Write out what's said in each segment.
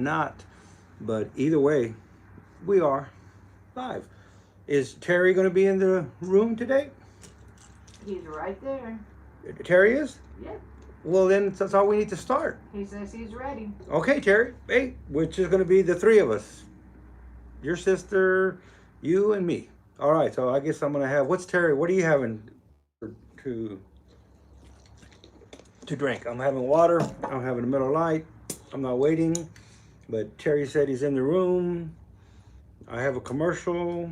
not. But either way, we are live. Is Terry going to be in the room today? He's right there. Terry is? Yep. Well, then that's all we need to start. He says he's ready. Okay, Terry. Hey, which is going to be the three of us. Your sister, you, and me. All right, so I guess I'm going to have, what's Terry, what are you having to to drink? I'm having water. I'm having a Miller Lite. I'm not waiting. But Terry said he's in the room. I have a commercial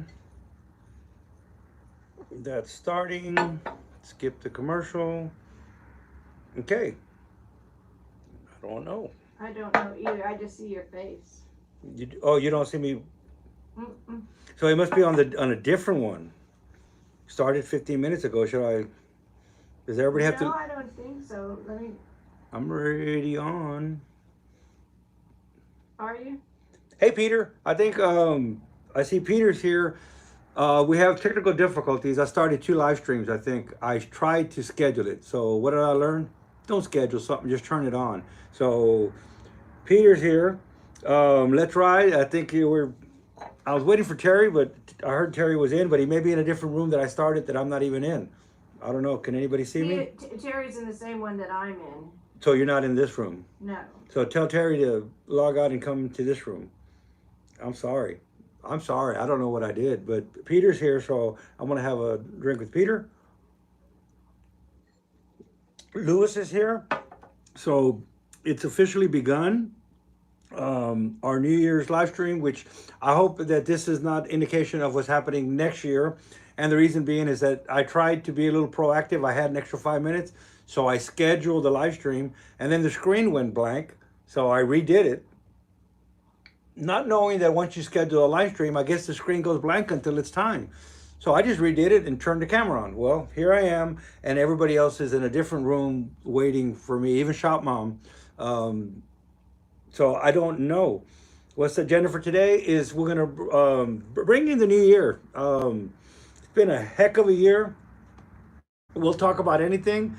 that's starting. Skip the commercial. Okay. I don't know. I don't know either. I just see your face. You don't see me. Mm-mm. So it must be on a different one. Started 15 minutes ago. Should I? Does everybody have No, to? I don't think so. Let me. I'm already on. Are you? Hey, Peter. I think I see Peter's here. We have technical difficulties. I started 2 live streams. I think I tried to schedule it. So what did I learn? Don't schedule something. Just turn it on. So Peter's here. Let's ride. I think I was waiting for Terry, but I heard Terry was in, but he may be in a different room that I started that I'm not even in. I don't know. Can anybody see me? Terry's in the same one that I'm in. So you're not in this room? No. So tell Terry to log out and come to this room. I'm sorry. I don't know what I did, but Peter's here, so I'm going to have a drink with Peter. Lewis is here. So it's officially begun. Our New Year's live stream, which I hope that this is not indication of what's happening next year. And the reason being is that I tried to be a little proactive. I had an extra 5 minutes, so I scheduled the live stream, and then the screen went blank, so I redid it. Not knowing that once you schedule a live stream, I guess the screen goes blank until it's time. So I just redid it and turned the camera on. Well, here I am, and everybody else is in a different room waiting for me, even Shop Mom. So I don't know. What's the agenda for today is we're going to bring in the new year. It's been a heck of a year. We'll talk about anything.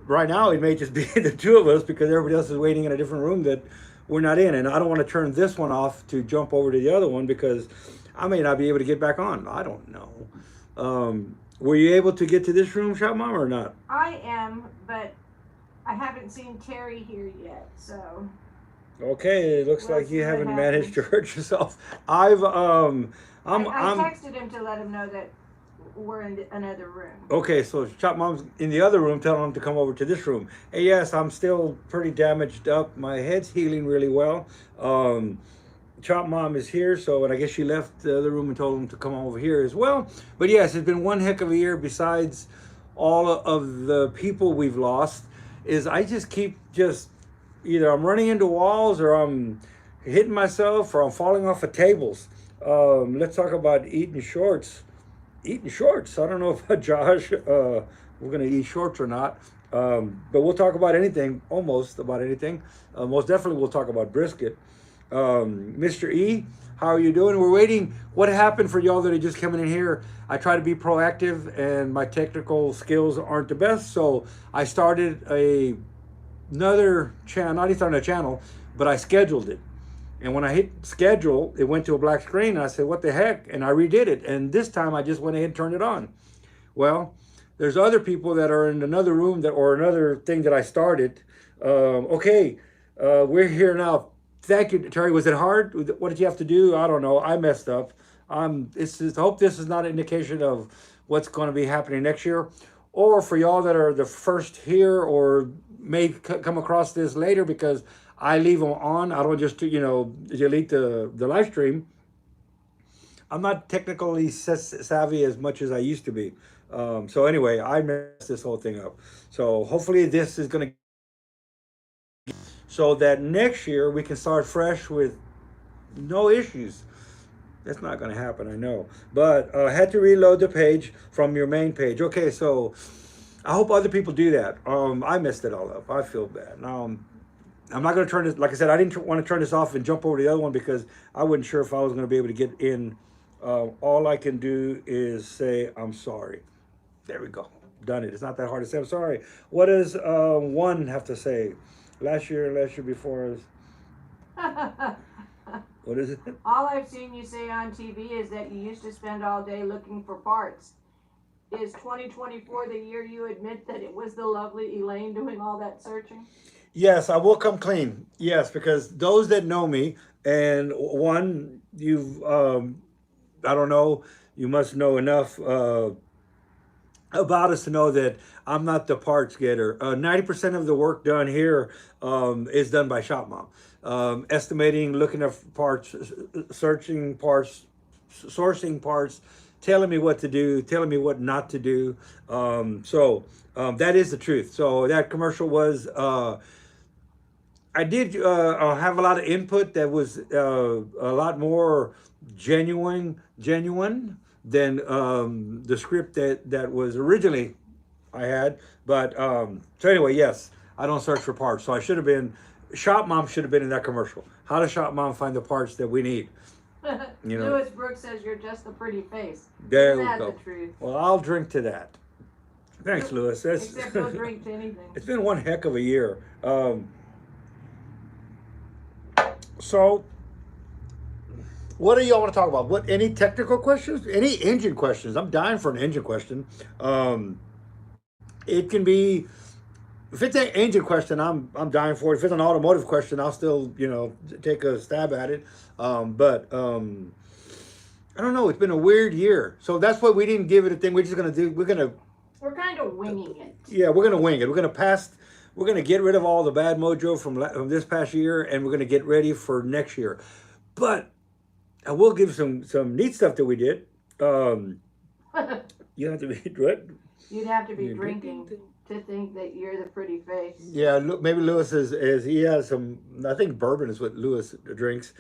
Right now, it may just be the two of us because everybody else is waiting in a different room that we're not in. And I don't want to turn this one off to jump over to the other one because I may not be able to get back on. I don't know. Were you able to get to this room, Shop Mom, or not? I am, but I haven't seen Terry here yet, so. Okay, it looks like you haven't managed to hurt yourself. I texted him to let him know that we're in another room. Okay, so Chop Mom's in the other room telling him to come over to this room. And yes, I'm still pretty damaged up. My head's healing really well. Chop Mom is here, so and I guess she left the other room and told him to come over here as well. But yes, it's been one heck of a year besides all of the people we've lost. I just keep either I'm running into walls or I'm hitting myself or I'm falling off of tables. Let's talk about eating shorts. Eating shorts. I don't know if Josh, we're going to eat shorts or not. But we'll talk about anything, almost about anything. Most definitely we'll talk about brisket. Mr. E, how are you doing? We're waiting. What happened for y'all that are just coming in here? I try to be proactive and my technical skills aren't the best. So I started another channel, not even a channel, but I scheduled it. And when I hit schedule, it went to a black screen. And I said, what the heck? And I redid it. And this time I just went ahead and turned it on. Well, there's other people that are in another room or another thing that I started. We're here now. Thank you, Terry. Was it hard? What did you have to do? I don't know. I messed up. I hope this is not an indication of what's going to be happening next year. Or for y'all that are the first here or may come across this later because I leave them on. I don't just, delete the live stream. I'm not technically savvy as much as I used to be. So anyway, I messed this whole thing up. So hopefully this is going to, so that next year we can start fresh with no issues. That's not going to happen, I know. But I had to reload the page from your main page. Okay, so I hope other people do that. I messed it all up. I feel bad. I'm not going to turn this, like I said, I didn't want to turn this off and jump over to the other one because I wasn't sure if I was going to be able to get in. All I can do is say, I'm sorry. There we go. Done it. It's not that hard to say, I'm sorry. What does one have to say? Last year before us. What is it? All I've seen you say on TV is that you used to spend all day looking for parts. Is 2024 the year you admit that it was the lovely Elaine doing all that searching? Yes, I will come clean. Yes, because those that know me, and one, you've, I don't know, you must know enough about us to know that I'm not the parts getter. 90% of the work done here is done by shop mom. Estimating, looking at parts, searching parts, sourcing parts, telling me what to do, telling me what not to do. That is the truth. So that commercial was, I did have a lot of input that was a lot more genuine than the script that was originally I had. But so anyway, yes, I don't search for parts. So I should have been, Shop Mom should have been in that commercial. How does Shop Mom find the parts that we need? You know, Lewis Brooks says you're just a pretty face. there Isn't we that go. the truth? Well, I'll drink to that. Thanks, Lewis. Except you'll drink to anything. It's been one heck of a year. So, what do y'all want to talk about? What, any technical questions? Any engine questions? I'm dying for an engine question. It can be, if it's an engine question, I'm dying for it. If it's an automotive question, I'll still take a stab at it. I don't know. It's been a weird year, so that's why we didn't give it a thing. We're just gonna do. We're kind of winging it. Yeah, we're gonna wing it. We're gonna pass. We're gonna get rid of all the bad mojo from this past year, and we're gonna get ready for next year. But I will give some neat stuff that we did. You have to be what? You'd have to be drinking to think that you're the pretty face. Yeah, maybe Lewis is he has some. I think bourbon is what Lewis drinks.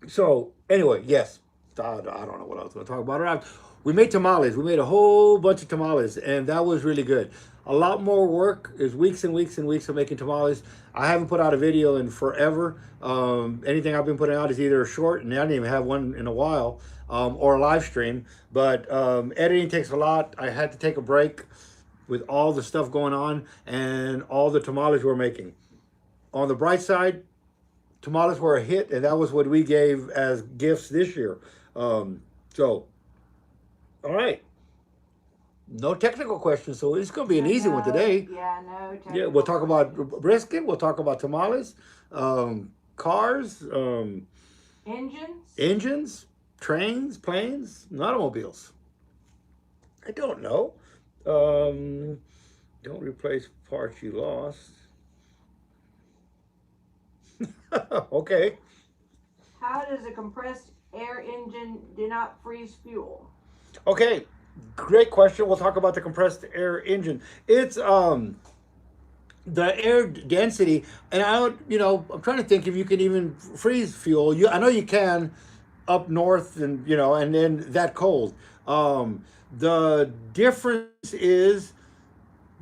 So anyway, yes, I don't know what else to talk about. We made tamales. We made a whole bunch of tamales, and that was really good. A lot more work. Is weeks and weeks and weeks of making tamales. I haven't put out a video in forever. Anything I've been putting out is either a short, and I didn't even have one in a while, or a live stream. But editing takes a lot. I had to take a break with all the stuff going on and all the tamales we're making. On the bright side, tamales were a hit, and that was what we gave as gifts this year. All right. No technical questions, so it's going to be an easy one today. Yeah, no technical. Yeah, we'll talk about brisket. We'll talk about tamales, cars, engines, trains, planes, and automobiles. I don't know. Don't replace parts you lost. Okay. How does a compressed air engine do not freeze fuel? Okay, great question. We'll talk about the compressed air engine. It's the air density, and I'm trying to think if you can even freeze fuel. I know you can up north, and and then that cold. The difference is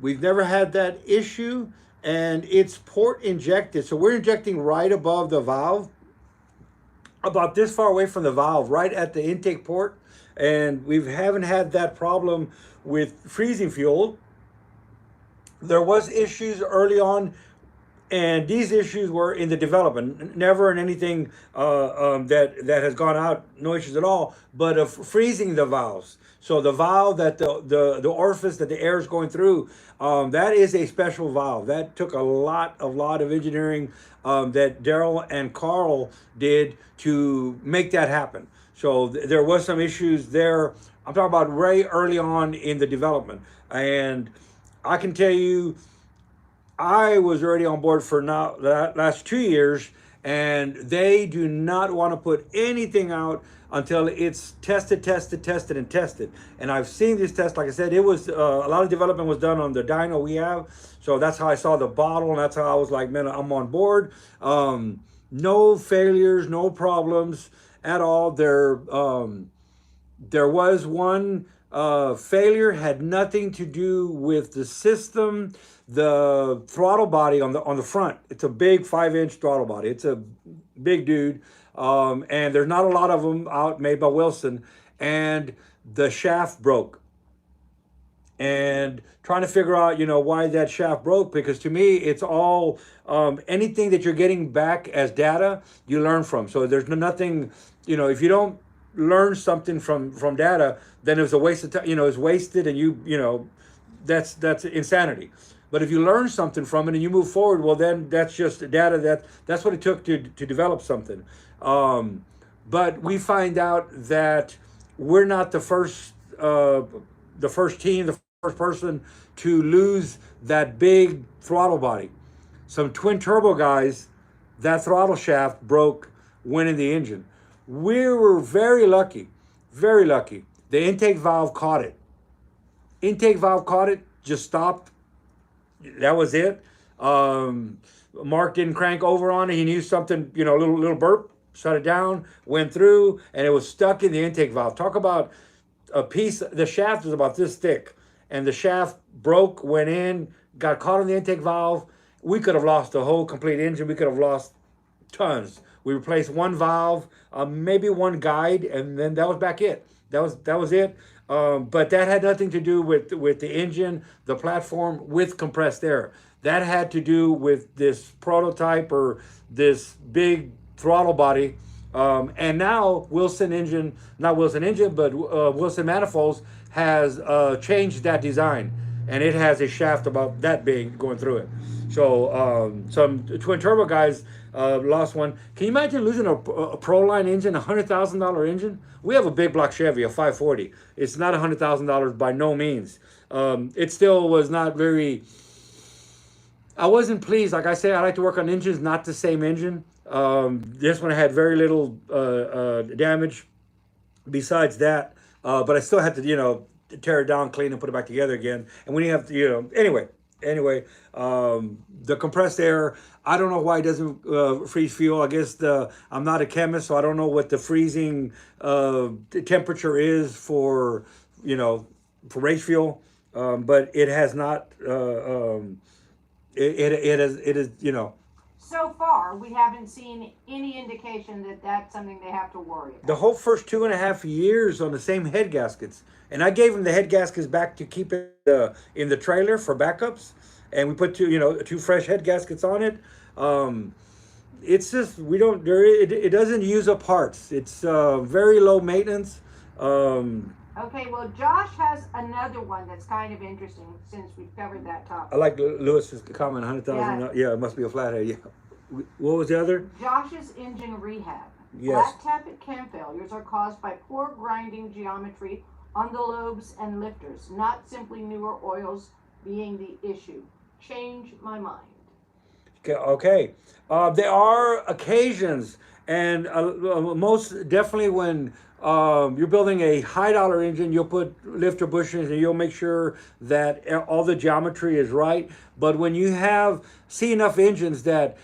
we've never had that issue, and it's port injected. So we're injecting right above the valve, about this far away from the valve, right at the intake port. And we haven't had that problem with freezing fuel. There was issues early on, and these issues were in the development, never in anything that has gone out, no issues at all, but of freezing the valves. So the valve that the orifice that the air is going through, that is a special valve. That took a lot of engineering that Daryl and Carl did to make that happen. So there was some issues there. I'm talking about very early on in the development. And I can tell you, I was already on board for now the last 2 years, and they do not want to put anything out until it's tested. And I've seen this test. Like I said, it was a lot of development was done on the dyno we have. So that's how I saw the bottle, and that's how I was like, man, I'm on board. No failures, no problems at all. There was one failure, had nothing to do with the system. The throttle body on the front, it's a big 5-inch throttle body. It's a big dude, and there's not a lot of them out made by Wilson. And the shaft broke. and trying to figure out, why that shaft broke. Because to me, it's all anything that you're getting back as data, you learn from. So there's nothing, if you don't learn something from data, then it's a waste of time. It's wasted, and that's insanity. But if you learn something from it and you move forward, well, then that's just data. That's what it took to develop something. Um, but we find out that we're not the first team, the first person to lose that big throttle body. Some twin turbo guys, that throttle shaft broke, went in the engine. We were very lucky, very lucky. The intake valve caught it. Intake valve caught it, just stopped. That was it. Um, Mark didn't crank over on it. He knew something, a little burp, shut it down, went through, and it was stuck in the intake valve. Talk about a piece. The shaft was about this thick, and the shaft broke, went in, got caught in the intake valve. We could have lost the whole complete engine. We could have lost tons. We replaced one valve, maybe one guide, and then that was back it. That was it. But that had nothing to do with the engine, the platform with compressed air. That had to do with this prototype or this big throttle body. And now not Wilson engine, but Wilson Manifolds has changed that design, and it has a shaft about that big going through it. So some twin turbo guys lost one. Can you imagine losing a Proline engine, $100,000 engine? We have a big block Chevy, a 540. It's not $100,000 by no means. It still was not very. I wasn't pleased. Like I say, I like to work on engines, not the same engine. This one had very little damage besides that, but I still had to, tear it down, clean, and put it back together again. And when you have to, anyway, the compressed air, I don't know why it doesn't freeze fuel. I guess I'm not a chemist, so I don't know what the freezing temperature is for race fuel, but it has not. It is. So far, we haven't seen any indication that that's something they have to worry The about. whole first 2.5 years on the same head gaskets, and I gave them the head gaskets back to keep it in the trailer for backups, and we put two fresh head gaskets on it. Um, it's just we don't there it doesn't use up parts. It's very low maintenance. Um, Okay, well, Josh has another one that's kind of interesting since we've covered that I topic. like Lewis's comment, 100,000. Yeah. Yeah, it must be a flathead. Yeah. What was the other? Josh's engine rehab. Yes. Flat tappet cam failures are caused by poor grinding geometry on the lobes and lifters, not simply newer oils being the issue. Change my mind. Okay. There are occasions, and most definitely when you're building a high dollar engine, you'll put lifter bushings and you'll make sure that all the geometry is right. But when you see enough engines that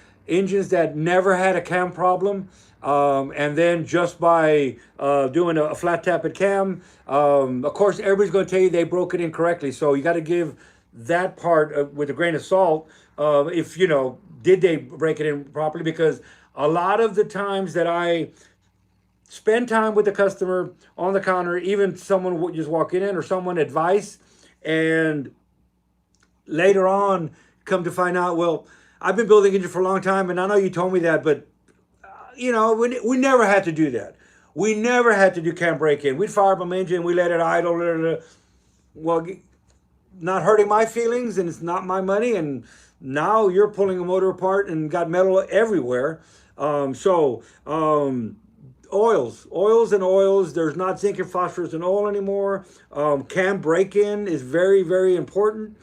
never had a cam problem, and then just by doing a flat tappet cam, of course, everybody's going to tell you they broke it incorrectly. So you got to give that part with a grain of salt. If did they break it in properly? Because a lot of the times that I spend time with the customer on the counter, even someone would just walking in or someone advice, and later on come to find out, well, I've been building engine for a long time, and I know you told me that, but we never had to do that. We never had to do cam break in. We'd fire up an engine, we let it idle. Blah, blah, blah. Well, not hurting my feelings, and it's not my money, and now you're pulling a motor apart and got metal everywhere. Oils and oils. There's not zinc and phosphorus in oil anymore. Cam break-in is very, very important.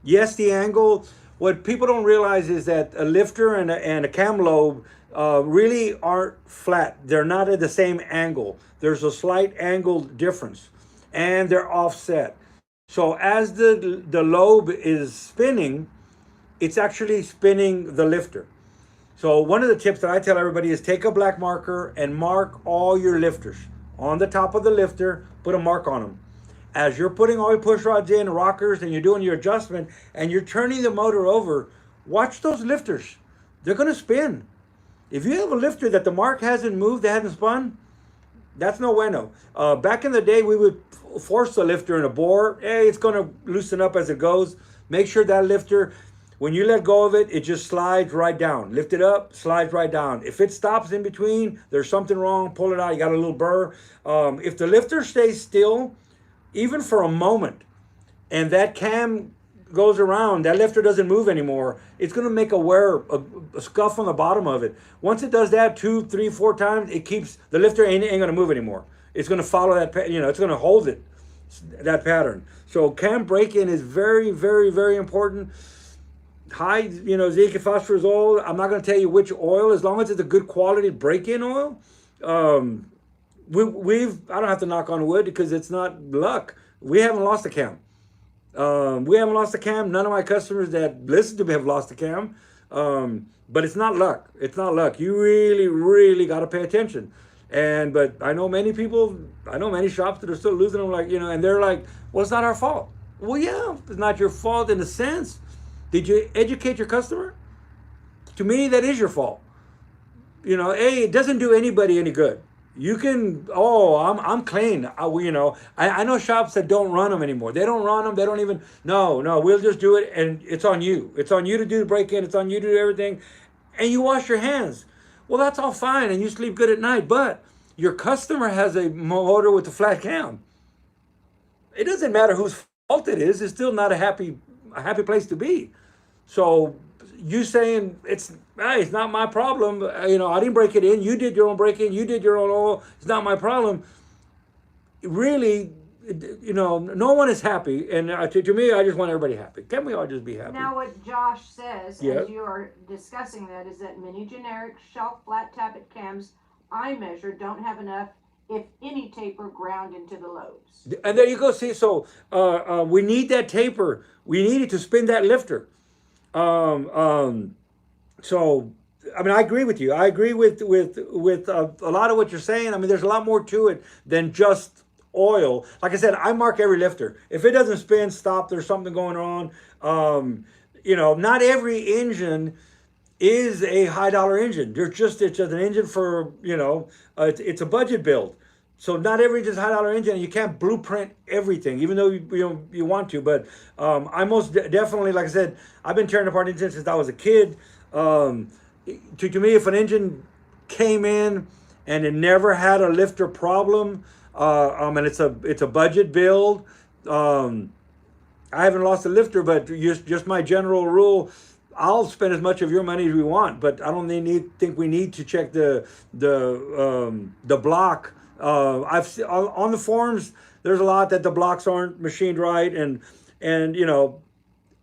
Yes, the angle. What people don't realize is that a lifter and a cam lobe really aren't flat. They're not at the same angle. There's a slight angle difference, and they're offset. So as the lobe is spinning, it's actually spinning the lifter. So one of the tips that I tell everybody is take a black marker and mark all your lifters. On the top of the lifter, put a mark on them. As you're putting all your push rods in, rockers, and you're doing your adjustment, and you're turning the motor over, watch those lifters. They're going to spin. If you have a lifter that the mark hasn't moved, that hasn't spun, That's no bueno. Back in the day, we would force the lifter in a bore. Hey, it's going to loosen up as it goes. Make sure that lifter, when you let go of it, it just slides right down. Lift it up, slides right down. If it stops in between, there's something wrong. Pull it out. You got a little burr. If the lifter stays still, even for a moment, and that cam goes around, that lifter doesn't move anymore, it's going to make a wear, a scuff on the bottom of it. Once it does that 2, 3, 4 times, it keeps, the lifter ain't going to move anymore. It's going to follow that, it's going to hold it, that pattern. So cam break-in is very, very, very important. High, zinc and phosphorus oil. I'm not going to tell you which oil, as long as it's a good quality break-in oil. I don't have to knock on wood because it's not luck. We haven't lost a cam. We haven't lost a cam. None of my customers that listen to me have lost a cam. But it's not luck. It's not luck. You really, really got to pay attention. But I know many people, I know many shops that are still losing them, and they're like, well, it's not our fault. Well, yeah, it's not your fault in a sense. Did you educate your customer? To me, that is your fault. It doesn't do anybody any good. You can, I'm clean. I know shops that don't run them anymore. They don't run them. They don't even, no, we'll just do it. And it's on you. It's on you to do the break-in. It's on you to do everything. And you wash your hands. Well, that's all fine. And you sleep good at night. But your customer has a motor with a flat cam. It doesn't matter whose fault it is. It's still not a happy place to be. So you saying it's not my problem. I didn't break it in. You did your own break-in. You did your own oil. It's not my problem. Really, no one is happy. And to me, I just want everybody happy. Can't we all just be happy? Now, what Josh says, Yep. as you are discussing that, is that many generic shelf flat tappet cams I measure don't have enough, if any, taper ground into the lobes. And there you go. See, so we need that taper. We need it to spin that lifter. So, I agree with you. I agree with a lot of what you're saying. There's a lot more to it than just oil. Like I said, I mark every lifter. If it doesn't spin, stop. There's something going on. Not every engine is a high dollar engine. It's just an engine for, it's a budget build. So not every engine is a high dollar engine, and you can't blueprint everything, even though you want to. But I most definitely, like I said, I've been tearing apart engines since I was a kid. To me, if an engine came in and it never had a lifter problem, and it's a budget build, I haven't lost a lifter. But just my general rule, I'll spend as much of your money as we want, but I don't think we need to check the block. I've seen on the forums, there's a lot that the blocks aren't machined right, and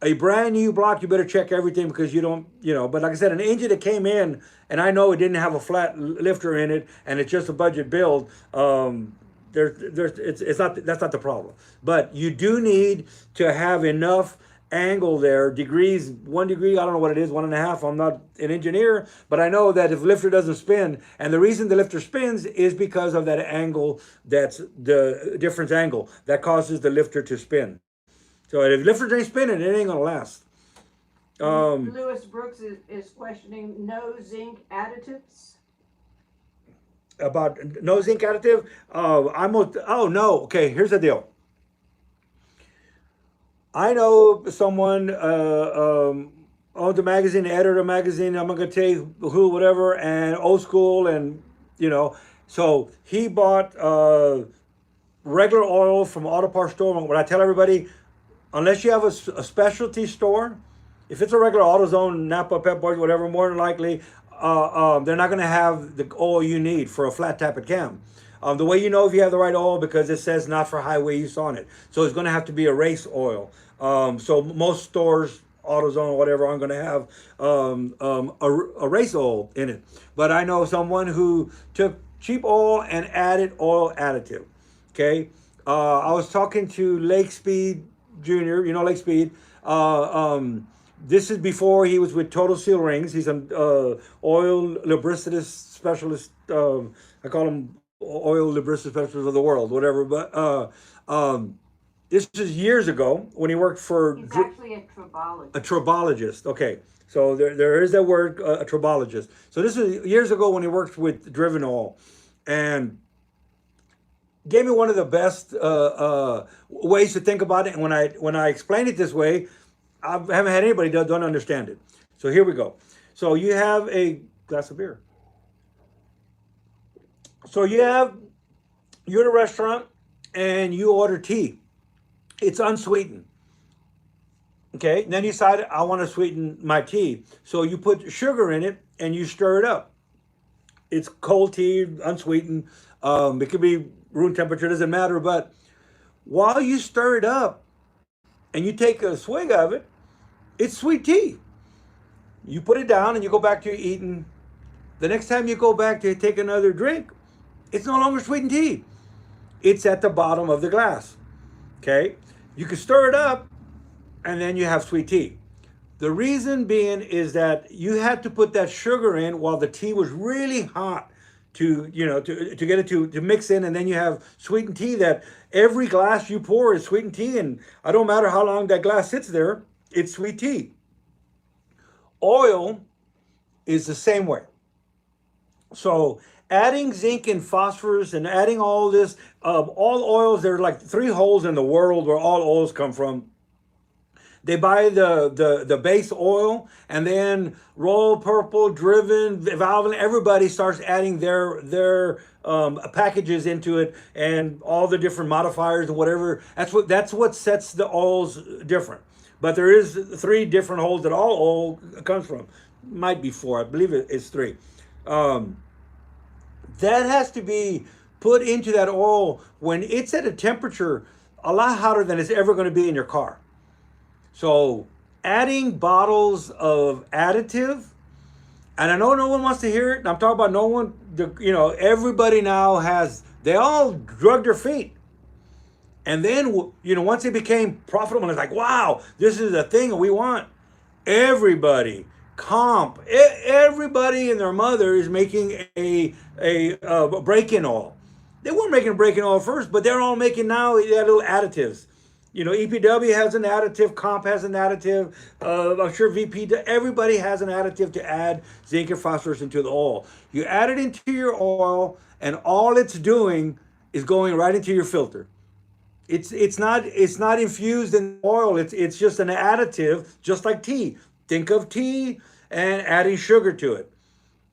a brand new block, you better check everything, because you don't, but like I said, an engine that came in and I know it didn't have a flat lifter in it and it's just a budget build, that's not the problem. But you do need to have enough angle there, degrees, 1 degree, I don't know what it is, 1.5. I'm not an engineer, but I know that if lifter doesn't spin, and the reason the lifter spins is because of that angle, that's the difference angle that causes the lifter to spin. So if lifter ain't spinning, it ain't gonna last. Lewis Brooks is questioning no zinc additives. About no zinc additive? Okay, here's the deal. I know someone owns a magazine, editor of a magazine. I'm not gonna tell you who, whatever, and old school, and so he bought regular oil from auto parts store. When I tell everybody, unless you have a specialty store, if it's a regular AutoZone, Napa, Pep Boys, whatever, more than likely, they're not gonna have the oil you need for a flat tappet cam. The way you know if you have the right oil, because it says not for highway use on it. So it's going to have to be a race oil. So most stores, AutoZone or whatever, aren't going to have a race oil in it. But I know someone who took cheap oil and added oil additive. Okay. I was talking to Lake Speed Jr., Lake Speed. This is before he was with Total Seal Rings. He's an oil lubricity specialist. I call him oil lubricity specialist of the world, whatever. But this is years ago when he worked for. He's actually a tribologist. A tribologist. Okay, so there is that word, a tribologist. So this is years ago when he worked with Driven Oil, and gave me one of the best ways to think about it. And when I explain it this way, I haven't had anybody that don't understand it. So here we go. So you have a glass of beer. So you're at a restaurant and you order tea. It's unsweetened. Okay. And then you decide I want to sweeten my tea. So you put sugar in it and you stir it up. It's cold tea, unsweetened. It could be room temperature, doesn't matter. But while you stir it up and you take a swig of it, it's sweet tea. You put it down and you go back to your eating. The next time you go back to take another drink, it's no longer sweetened tea. It's at the bottom of the glass. Okay? You can stir it up and then you have sweet tea. The reason being is that you had to put that sugar in while the tea was really hot to get it to mix in, and then you have sweetened tea that every glass you pour is sweetened tea, and I don't matter how long that glass sits there, it's sweet tea. Oil is the same way. So adding zinc and phosphorus and adding all this, all oils, there are like 3 holes in the world where all oils come from. They buy the base oil, and then Royal Purple, Driven, Valvoline, everybody starts adding their packages into it, and all the different modifiers and whatever. That's what sets the oils different. But there is 3 different holes that all oil comes from. Might be 4, I believe it's 3. That has to be put into that oil when it's at a temperature a lot hotter than it's ever going to be in your car. So adding bottles of additive, and I know no one wants to hear it, and I'm talking about no one, everybody now they all drug their feet. And then, once it became profitable, it's like, wow, this is a thing we want. Everybody, everybody and their mother is making a break-in oil. They weren't making a break-in oil first, but they're all making now little additives. EPW has an additive, Comp has an additive, I'm sure VP, everybody has an additive to add zinc and phosphorus into the oil. You add it into your oil, and all it's doing is going right into your filter. It's not infused in oil. It's just an additive, just like tea. Think of tea and adding sugar to it.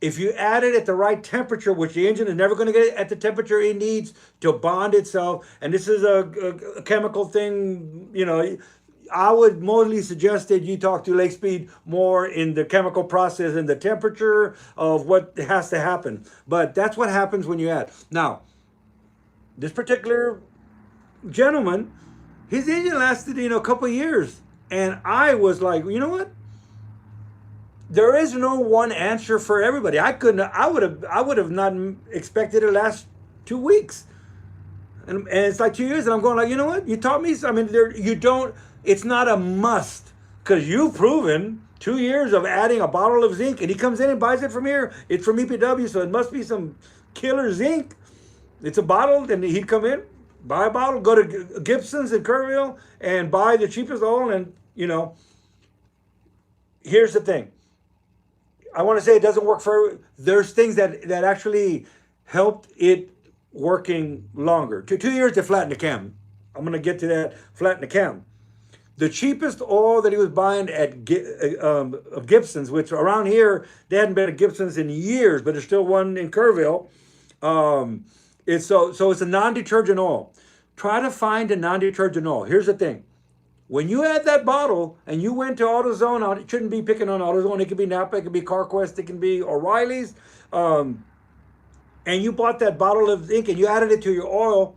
If you add it at the right temperature, which the engine is never going to get at the temperature it needs to bond itself, and this is a chemical thing, I would mostly suggest that you talk to Lake Speed more in the chemical process and the temperature of what has to happen. But that's what happens when you add. Now, this particular gentleman, his engine lasted, a couple of years. And I was like, you know what? There is no one answer for everybody. I would have not expected it to last 2 weeks. And it's like 2 years, and I'm going like, you know what? You taught me. It's not a must, because you've proven 2 years of adding a bottle of zinc, and he comes in and buys it from here. It's from EPW, so it must be some killer zinc. It's a bottle, and he'd come in, buy a bottle, go to Gibson's in Kerrville, and buy the cheapest oil. And here's the thing. I want to say it doesn't work for. There's things that actually helped it working longer. 2 years to flatten the cam. I'm going to get to that. Flatten the cam. The cheapest oil that he was buying at Gibson's, which around here they hadn't been at Gibson's in years, but there's still one in Kerrville. It's a non-detergent oil. Try to find a non-detergent oil. Here's the thing. When you add that bottle and you went to AutoZone, it shouldn't be picking on AutoZone. It could be Napa, it could be CarQuest, it can be O'Reilly's. And you bought that bottle of zinc and you added it to your oil.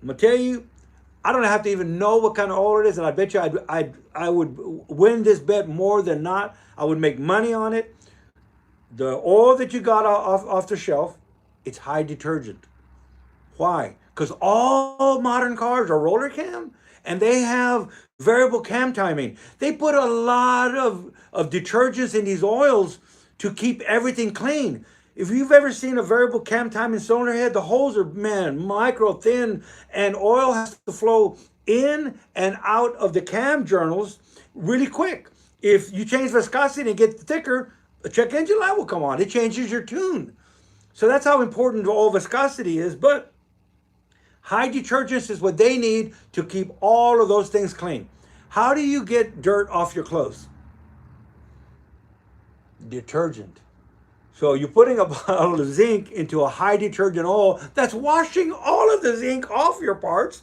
I'm gonna tell you, I don't have to even know what kind of oil it is, and I bet you I would win this bet more than not. I would make money on it. The oil that you got off the shelf, it's high detergent. Why? Because all modern cars are roller cam, and they have variable cam timing. They put a lot of detergents in these oils to keep everything clean. If you've ever seen a variable cam timing cylinder head, the holes are, micro thin, and oil has to flow in and out of the cam journals really quick. If you change viscosity and it gets thicker, a check engine light will come on. It changes your tune. So that's how important oil viscosity is. But High detergents is what they need to keep all of those things clean. How do you get dirt off your clothes? Detergent. So you're putting a bottle of zinc into a high detergent oil that's washing all of the zinc off your parts.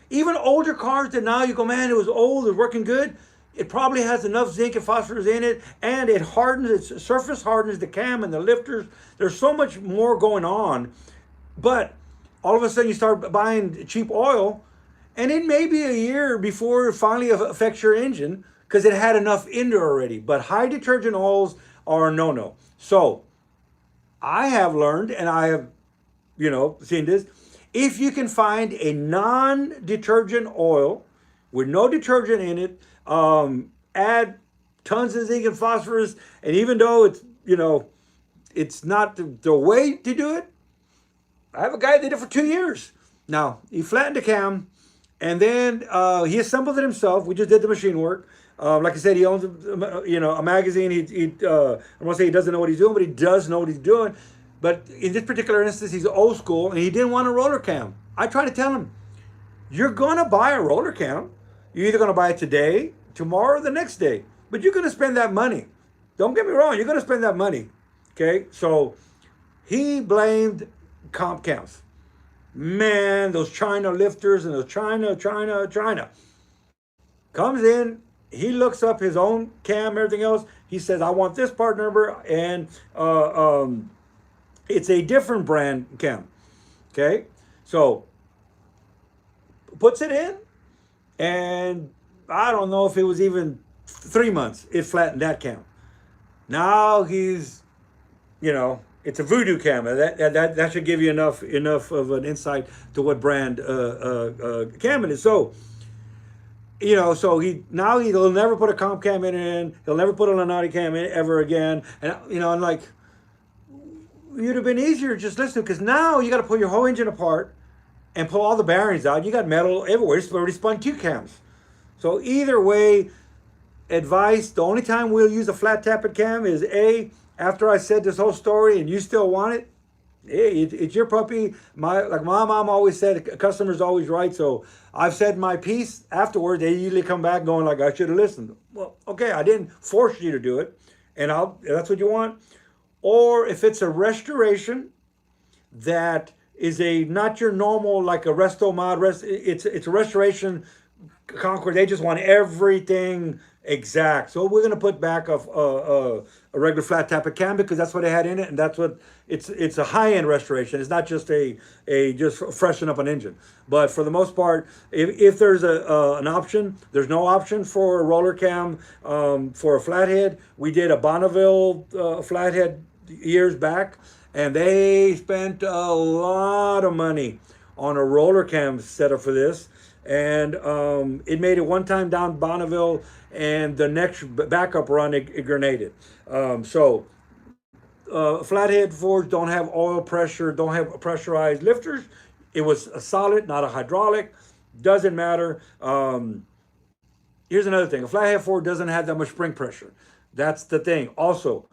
Even older cars that now you go, man, it was old, it was working good. It probably has enough zinc and phosphorus in it, and it hardens, its surface hardens the cam and the lifters. There's so much more going on. But all of a sudden you start buying cheap oil, and it may be a year before it finally affects your engine because it had enough in there already. But high detergent oils are a no-no. So I have learned, and I have, seen this. If you can find a non-detergent oil with no detergent in it, add tons of zinc and phosphorus, and even though it's not the way to do it, I have a guy that did it for 2 years. Now, he flattened the cam, and then he assembled it himself. We just did the machine work. Like I said, he owns, a magazine. I don't want to say he doesn't know what he's doing, but he does know what he's doing. But in this particular instance, he's old school, and he didn't want a roller cam. I try to tell him, you're going to buy a roller cam. You're either going to buy it today, tomorrow, or the next day. But you're going to spend that money. Don't get me wrong. You're going to spend that money. Okay? So he blamed comp cams. Man, those China lifters and those China. Comes in, he looks up his own cam, everything else. He says, I want this part number, and it's a different brand cam. Okay? So puts it in, and I don't know if it was even 3 months, it flattened that cam. Now he's, it's a voodoo camera. That should give you enough of an insight to what brand cam it is. So, so he'll never put a comp cam in. He'll never put a Lenati cam in ever again. And I'm like, you'd have been easier just listening, because now you got to pull your whole engine apart and pull all the bearings out. You got metal everywhere. It's already spun 2 cams. So either way, advice: the only time we'll use a flat tappet cam is after I said this whole story and you still want it. Hey, it's your puppy. Like my mom always said, a customer's always right. So I've said my piece. Afterward, they usually come back going like, I should have listened. Well, okay, I didn't force you to do it, and if that's what you want. Or if it's a restoration that is not your normal, like a resto mod, it's a restoration Concord. They just want everything exact. So we're going to put back a regular flat tappet cam, because that's what it had in it, and that's what it's a high-end restoration. It's not just a just freshen up an engine. But for the most part, if there's an option, there's no option for a roller cam for a flathead. We did a Bonneville flathead years back, and they spent a lot of money on a roller cam setup for this. And it made it one time down Bonneville, and the next backup run, it grenaded. Flathead Fords don't have oil pressure, don't have pressurized lifters. It was a solid, not a hydraulic. Doesn't matter. Here's another thing. A flathead Ford doesn't have that much spring pressure. That's the thing. Also,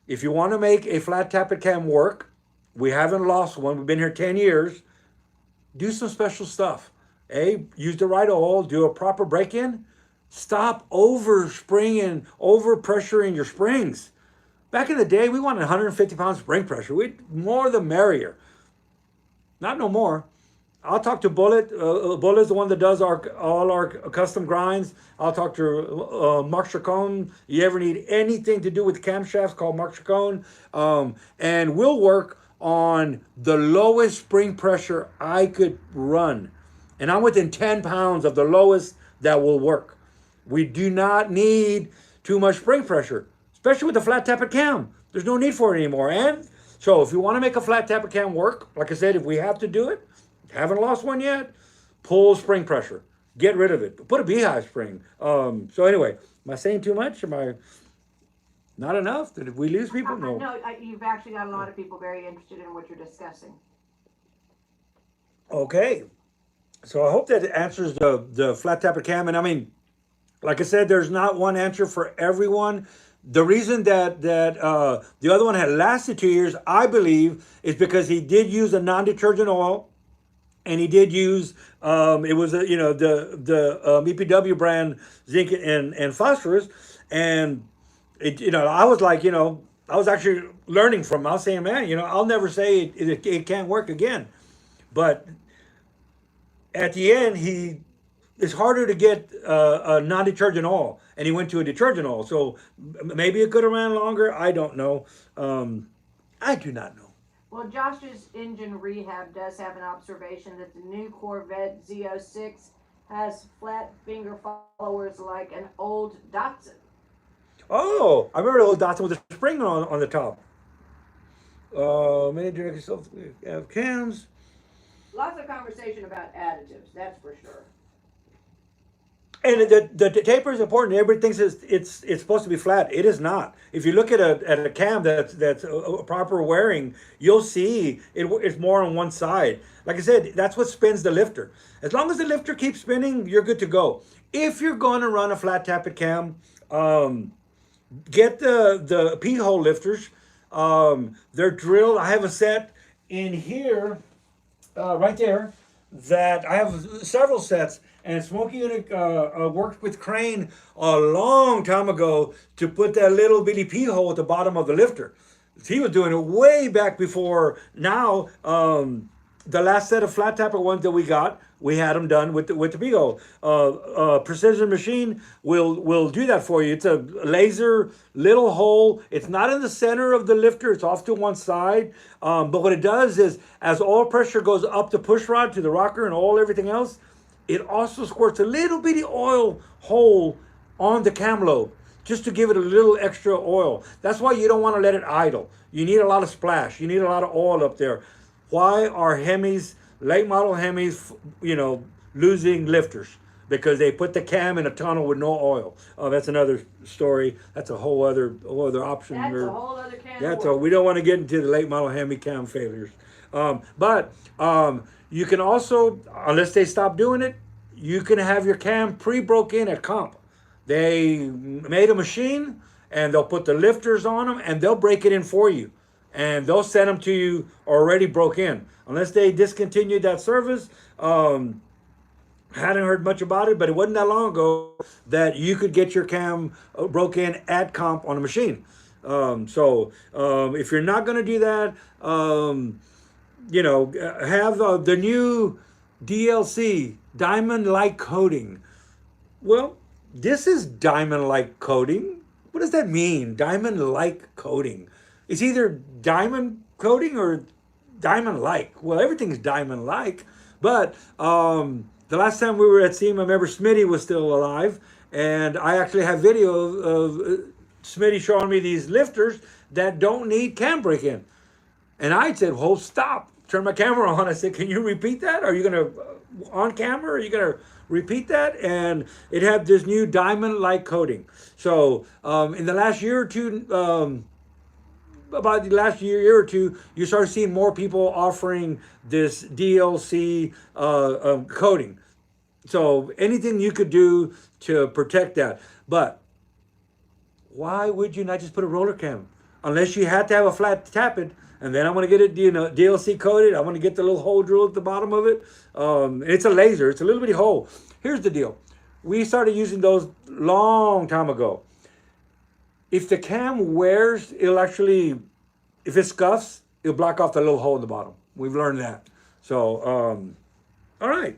if you want to make a flat tappet cam work, we haven't lost one. We've been here 10 years. Do some special stuff. Use the right oil, do a proper break-in. Stop over pressuring your springs. Back in the day, we wanted 150 pounds spring pressure. More the merrier. Not no more. I'll talk to Bullet. Bullet's the one that does all our custom grinds. I'll talk to Mark Chacon. You ever need anything to do with the camshafts, call Mark Chacon. And we'll work on the lowest spring pressure I could run. And I'm within 10 pounds of the lowest that will work. We do not need too much spring pressure, especially with the flat tappet cam. There's no need for it anymore. And so if you want to make a flat tappet cam work, like I said, if we have to do it, haven't lost one yet, pull spring pressure. Get rid of it. Put a beehive spring. So anyway, am I saying too much? Am I not enough? Did we lose people? No. No, you've actually got a lot of people very interested in what you're discussing. Okay. So I hope that answers the flat tappet cam. And I mean, like I said, there's not one answer for everyone. The reason that the other one had lasted 2 years, I believe, is because he did use a non-detergent oil, and he did use it was a, the EPW brand zinc and phosphorus, and it, I was like, I was actually learning from him. I was saying, man, I'll never say it can't work again, but at the end it's harder to get a non-detergent oil, and he went to a detergent oil. So maybe it could have ran longer. I don't know. I do not know. Well, Josh's Engine Rehab does have an observation that the new Corvette Z06 has flat finger followers like an old Datsun. Oh, I remember the old Datsun with the spring on the top. Many direct self cams. Lots of conversation about additives, that's for sure. And the taper is important. Everybody thinks it's supposed to be flat. It is not. If you look at a cam that's a proper wearing, you'll see it's more on one side. Like I said, that's what spins the lifter. As long as the lifter keeps spinning, you're good to go. If you're going to run a flat tappet cam, get the P hole lifters. They're drilled. I have a set in here, right there, that I have several sets. And Smokey worked with Crane a long time ago to put that little bitty pee hole at the bottom of the lifter. He was doing it way back before now. The last set of flat tapper ones that we got, we had them done with the pee hole. Precision Machine will do that for you. It's a laser little hole. It's not in the center of the lifter. It's off to one side. But what it does is, as oil pressure goes up the push rod to the rocker and all everything else, it also squirts a little bitty oil hole on the cam lobe just to give it a little extra oil. That's why you don't want to let it idle. You need a lot of splash. You need a lot of oil up there. Why are Hemis, late model Hemis, losing lifters? Because they put the cam in a tunnel with no oil. Oh, that's another story. That's a whole other option. That's a whole other can. We don't want to get into the late model Hemi cam failures. But you can also, unless they stop doing it, you can have your cam pre-broke in at comp. They made a machine and they'll put the lifters on them and they'll break it in for you. And they'll send them to you already broke in. Unless they discontinued that service, hadn't heard much about it, but it wasn't that long ago that you could get your cam broke in at comp on a machine. So if you're not going to do that, have the new DLC, diamond-like coating. Well, this is diamond-like coating. What does that mean, diamond-like coating? It's either diamond coating or diamond-like. Well, everything's diamond-like. But the last time we were at SEMA, I remember Smitty was still alive. And I actually have video of Smitty showing me these lifters that don't need cam break-in. And I said, hold, stop. Turn my camera on. I said, can you repeat that? Are you going to, on camera, are you going to repeat that? And it had this new diamond-like coating. So in the last year or two, about the last year or two, you start seeing more people offering this DLC coating. So anything you could do to protect that. But why would you not just put a roller cam? Unless you had to have a flat tappet, and then I'm going to get it, DLC coated. I want to get the little hole drilled at the bottom of it. It's a laser. It's a little bitty hole. Here's the deal. We started using those long time ago. If the cam wears, it'll actually, if it scuffs, it'll block off the little hole in the bottom. We've learned that. So, all right.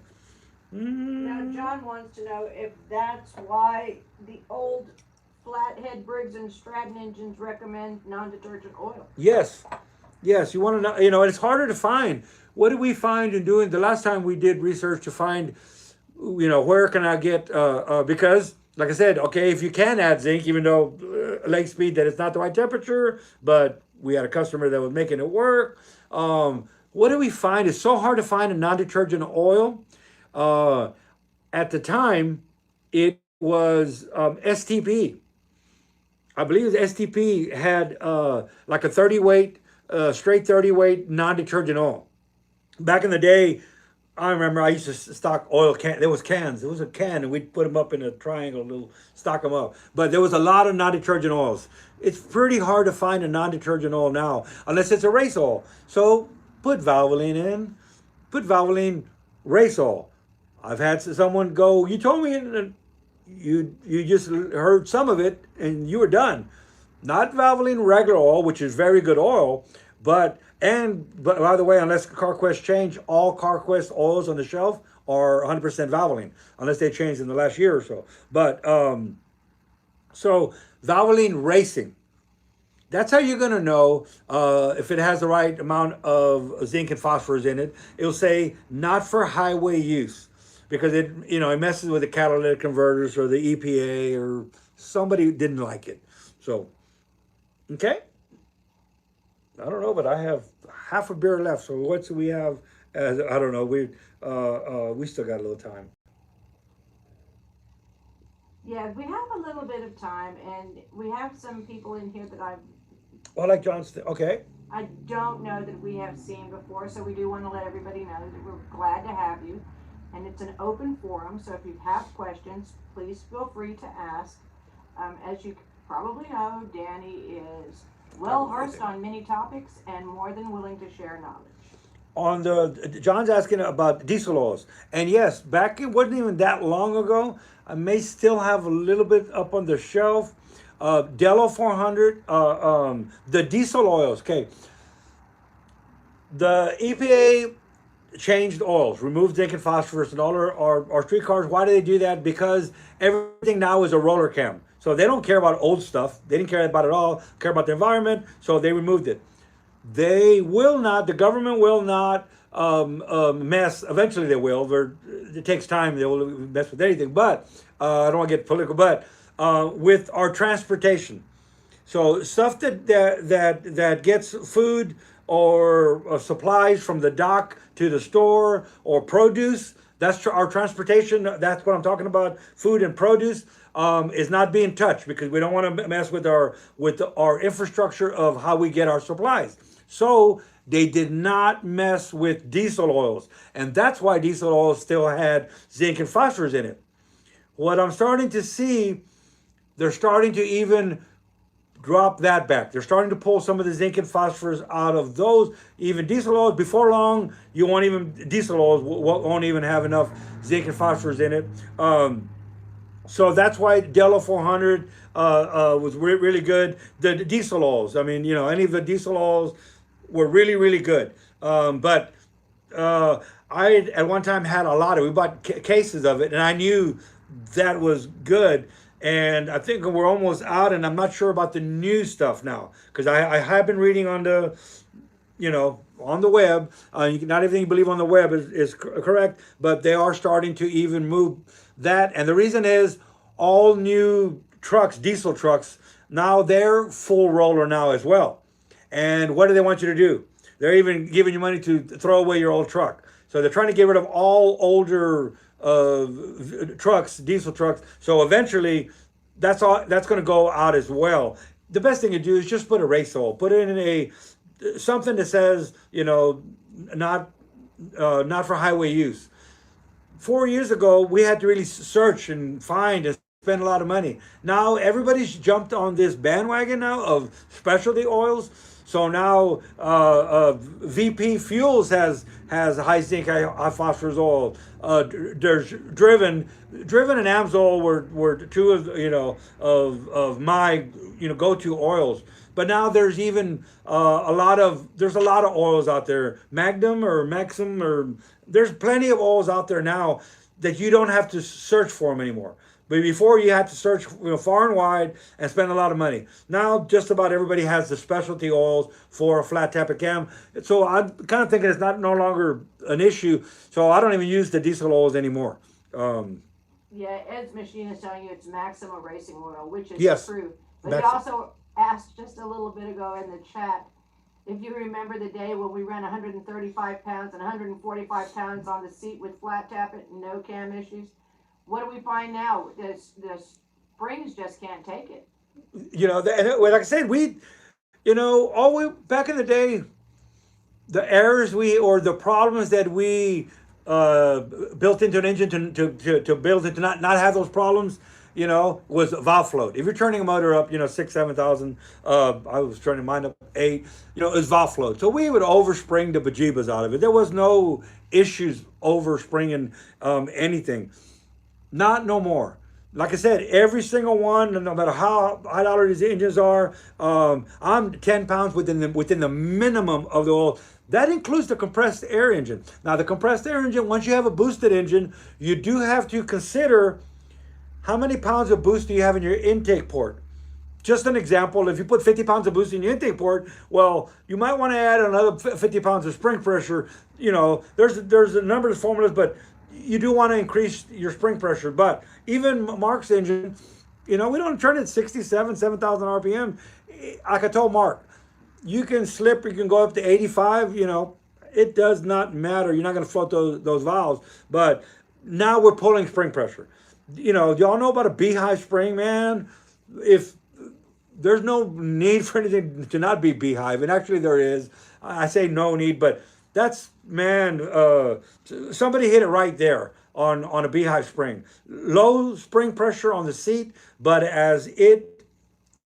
Now, John wants to know if that's why the old flathead Briggs and Stratton engines recommend non-detergent oil. Yes. Yes, you want to know, and it's harder to find. What did we find in doing, the last time we did research to find, where can I get, because, like I said, okay, if you can add zinc, even though leg speed, that it's not the right temperature, but we had a customer that was making it work. What did we find? It's so hard to find a non-detergent oil. At the time, it was STP. I believe STP had like a 30 weight, straight 30 weight non-detergent oil. Back in the day, I remember I used to stock oil can. There was cans. There was a can, and we'd put them up in a triangle, stock them up. But there was a lot of non-detergent oils. It's pretty hard to find a non-detergent oil now, unless it's a race oil. So put Valvoline in. Put Valvoline race oil. I've had someone go, you told me you just heard some of it and you were done. Not Valvoline regular oil, which is very good oil, but by the way, unless CarQuest changed, all CarQuest oils on the shelf are 100% Valvoline, unless they changed in the last year or so. But so Valvoline Racing. That's how you're going to know if it has the right amount of zinc and phosphorus in it. It'll say not for highway use because it messes with the catalytic converters or the EPA or somebody didn't like it. So, okay. I don't know, but I have half a beer left. So what do we have? I don't know. We still got a little time. Yeah, we have a little bit of time, and we have some people in here that Well, like John's. Okay. I don't know that we have seen before, so we do want to let everybody know that we're glad to have you. And it's an open forum, so if you have questions, please feel free to ask. As you probably know, Danny is well versed on many topics and more than willing to share knowledge. On the John's asking about diesel oils, and yes, back it wasn't even that long ago. I may still have a little bit up on the shelf. Dello 400, the diesel oils. Okay, the EPA changed oils, removed zinc and phosphorus in all our street cars. Why do they do that? Because everything now is a roller cam. So they don't care about old stuff. They didn't care about it all, care about the environment. So they removed it. They will not, the government will not mess, eventually they will. It takes time, they will mess with anything. But, I don't want to get political, but with our transportation. So stuff that gets food or supplies from the dock to the store or produce, that's our transportation. That's what I'm talking about. Food and produce is not being touched because we don't want to mess with our infrastructure of how we get our supplies. So they did not mess with diesel oils, and that's why diesel oils still had zinc and phosphorus in it. What I'm starting to see, they're starting to even drop that back. They're starting to pull some of the zinc and phosphorus out of those. Even diesel oils, before long, diesel oils won't even have enough zinc and phosphorus in it. So that's why Dello 400 was really good. The diesel oils, I mean, any of the diesel oils were really, really good. But I at one time had a lot we bought cases of it, and I knew that was good. And I think we're almost out, and I'm not sure about the new stuff now because I have been reading on the, on the web. Not everything you believe on the web is correct, but they are starting to even move that. And the reason is all new trucks, diesel trucks, now they're full roller now as well. And what do they want you to do? They're even giving you money to throw away your old truck. So they're trying to get rid of all older trucks, diesel trucks. So eventually, that's going to go out as well. The best thing to do is just put a race oil. Put it in something that says, not for highway use. 4 years ago, we had to really search and find and spend a lot of money. Now everybody's jumped on this bandwagon now of specialty oils. So now VP Fuels has high zinc, high phosphorus oil. There's Driven and Amsoil were two of my go-to oils. But now there's even a lot of oils out there. Magnum or Maxim there's plenty of oils out there now that you don't have to search for them anymore. But before you had to search far and wide and spend a lot of money. Now just about everybody has the specialty oils for a flat tappet cam. So I'm kind of thinking it's no longer an issue. So I don't even use the diesel oils anymore. Yeah, Ed's machine is telling you it's Maxima Racing Oil, which is yes, true. But he also asked just a little bit ago in the chat if you remember the day when we ran 135 pounds and 145 pounds on the seat with flat tappet and no cam issues. What do we find now? The springs just can't take it. And like I said, back in the day, the errors or the problems that we built into an engine to build it to not have those problems, was valve float. If you're turning a motor up, 6, 7,000, I was turning mine up 8, it was valve float. So we would overspring the bejeebas out of it. There was no issues overspringing anything. Not no more. Like I said, every single one, no matter how high dollar these engines are, I'm 10 pounds within the minimum of the oil. That includes the compressed air engine. Now, the compressed air engine, once you have a boosted engine, you do have to consider how many pounds of boost do you have in your intake port. Just an example, if you put 50 pounds of boost in your intake port, well, you might want to add another 50 pounds of spring pressure. There's a number of formulas, but you do want to increase your spring pressure. But even Mark's engine, we don't turn it 7,000 RPM. Like I told Mark, you can slip, you can go up to 85, it does not matter. You're not going to float those valves. But now we're pulling spring pressure. Y'all know about a beehive spring, man? If there's no need for anything to not be beehive, and actually there is. I say no need, but that's, man, somebody hit it right there on a beehive spring. Low spring pressure on the seat, but as it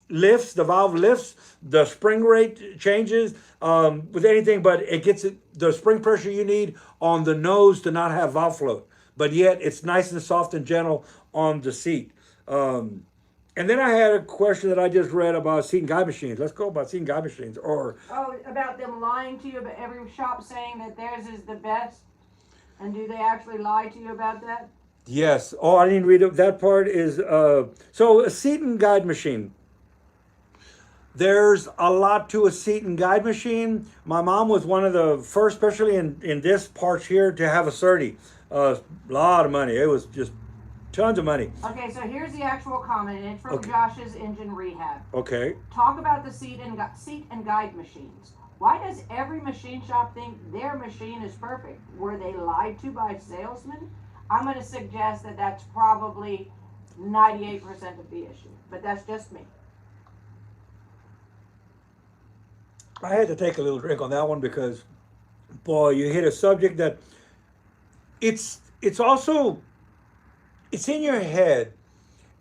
lifts, the valve lifts, the spring rate changes with anything, but it gets the spring pressure you need on the nose to not have valve float. But yet it's nice and soft and gentle on the seat. And then I had a question that I just read about seat and guide machines. Let's go about seat and guide machines. About them lying to you about every shop saying that theirs is the best. And do they actually lie to you about that? Yes. Oh, I didn't read it. That part is so a seat and guide machine. There's a lot to a seat and guide machine. My mom was one of the first, especially in this parts here, to have a SERDI. A lot of money. It was just tons of money. Okay, so here's the actual comment, and it's from Okay. Josh's Engine Rehab. Okay. Talk about the seat and guide machines. Why does every machine shop think their machine is perfect? Were they lied to by salesmen? I'm going to suggest that that's probably 98% of the issue, but that's just me. I had to take a little drink on that one because, boy, you hit a subject that it's also it's in your head,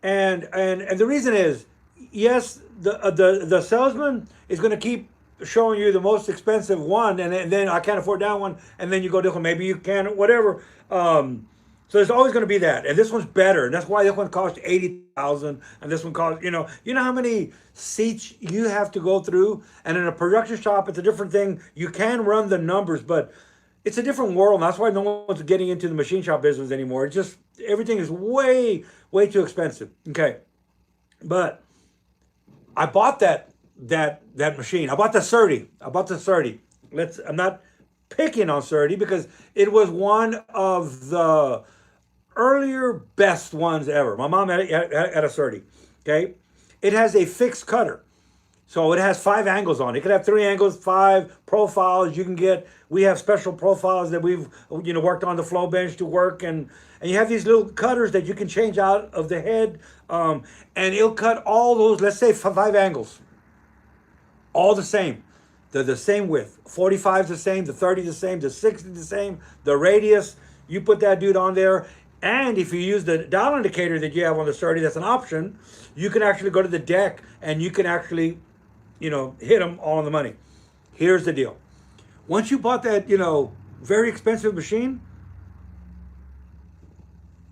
and the reason is, yes, the salesman is going to keep showing you the most expensive one, and then I can't afford that one, and then you go this one, maybe you can, whatever. So there's always going to be that, and this one's better, and that's why this one cost 80,000, and this one cost, you know how many seats you have to go through, and in a production shop, it's a different thing. You can run the numbers, but it's a different world, and that's why no one's getting into the machine shop business anymore. It's just everything is way too expensive. Okay, but I bought that machine. I bought the SERDI. I'm not picking on SERDI because it was one of the earlier best ones ever. My mom had a SERDI. Okay, it has a fixed cutter. So it has 5 angles on it. It could have 3 angles, 5 profiles. You can get, we have special profiles that we've worked on the flow bench to work, and you have these little cutters that you can change out of the head, and it'll cut all those, let's say 5 angles, all the same. They're the same width. 45 is the same, the 30 is the same, the 60 is the same, the radius. You put that dude on there, and if you use the dial indicator that you have on the SERDI, that's an option. You can actually go to the deck and you can actually hit them all on the money. Here's the deal. Once you bought that, very expensive machine,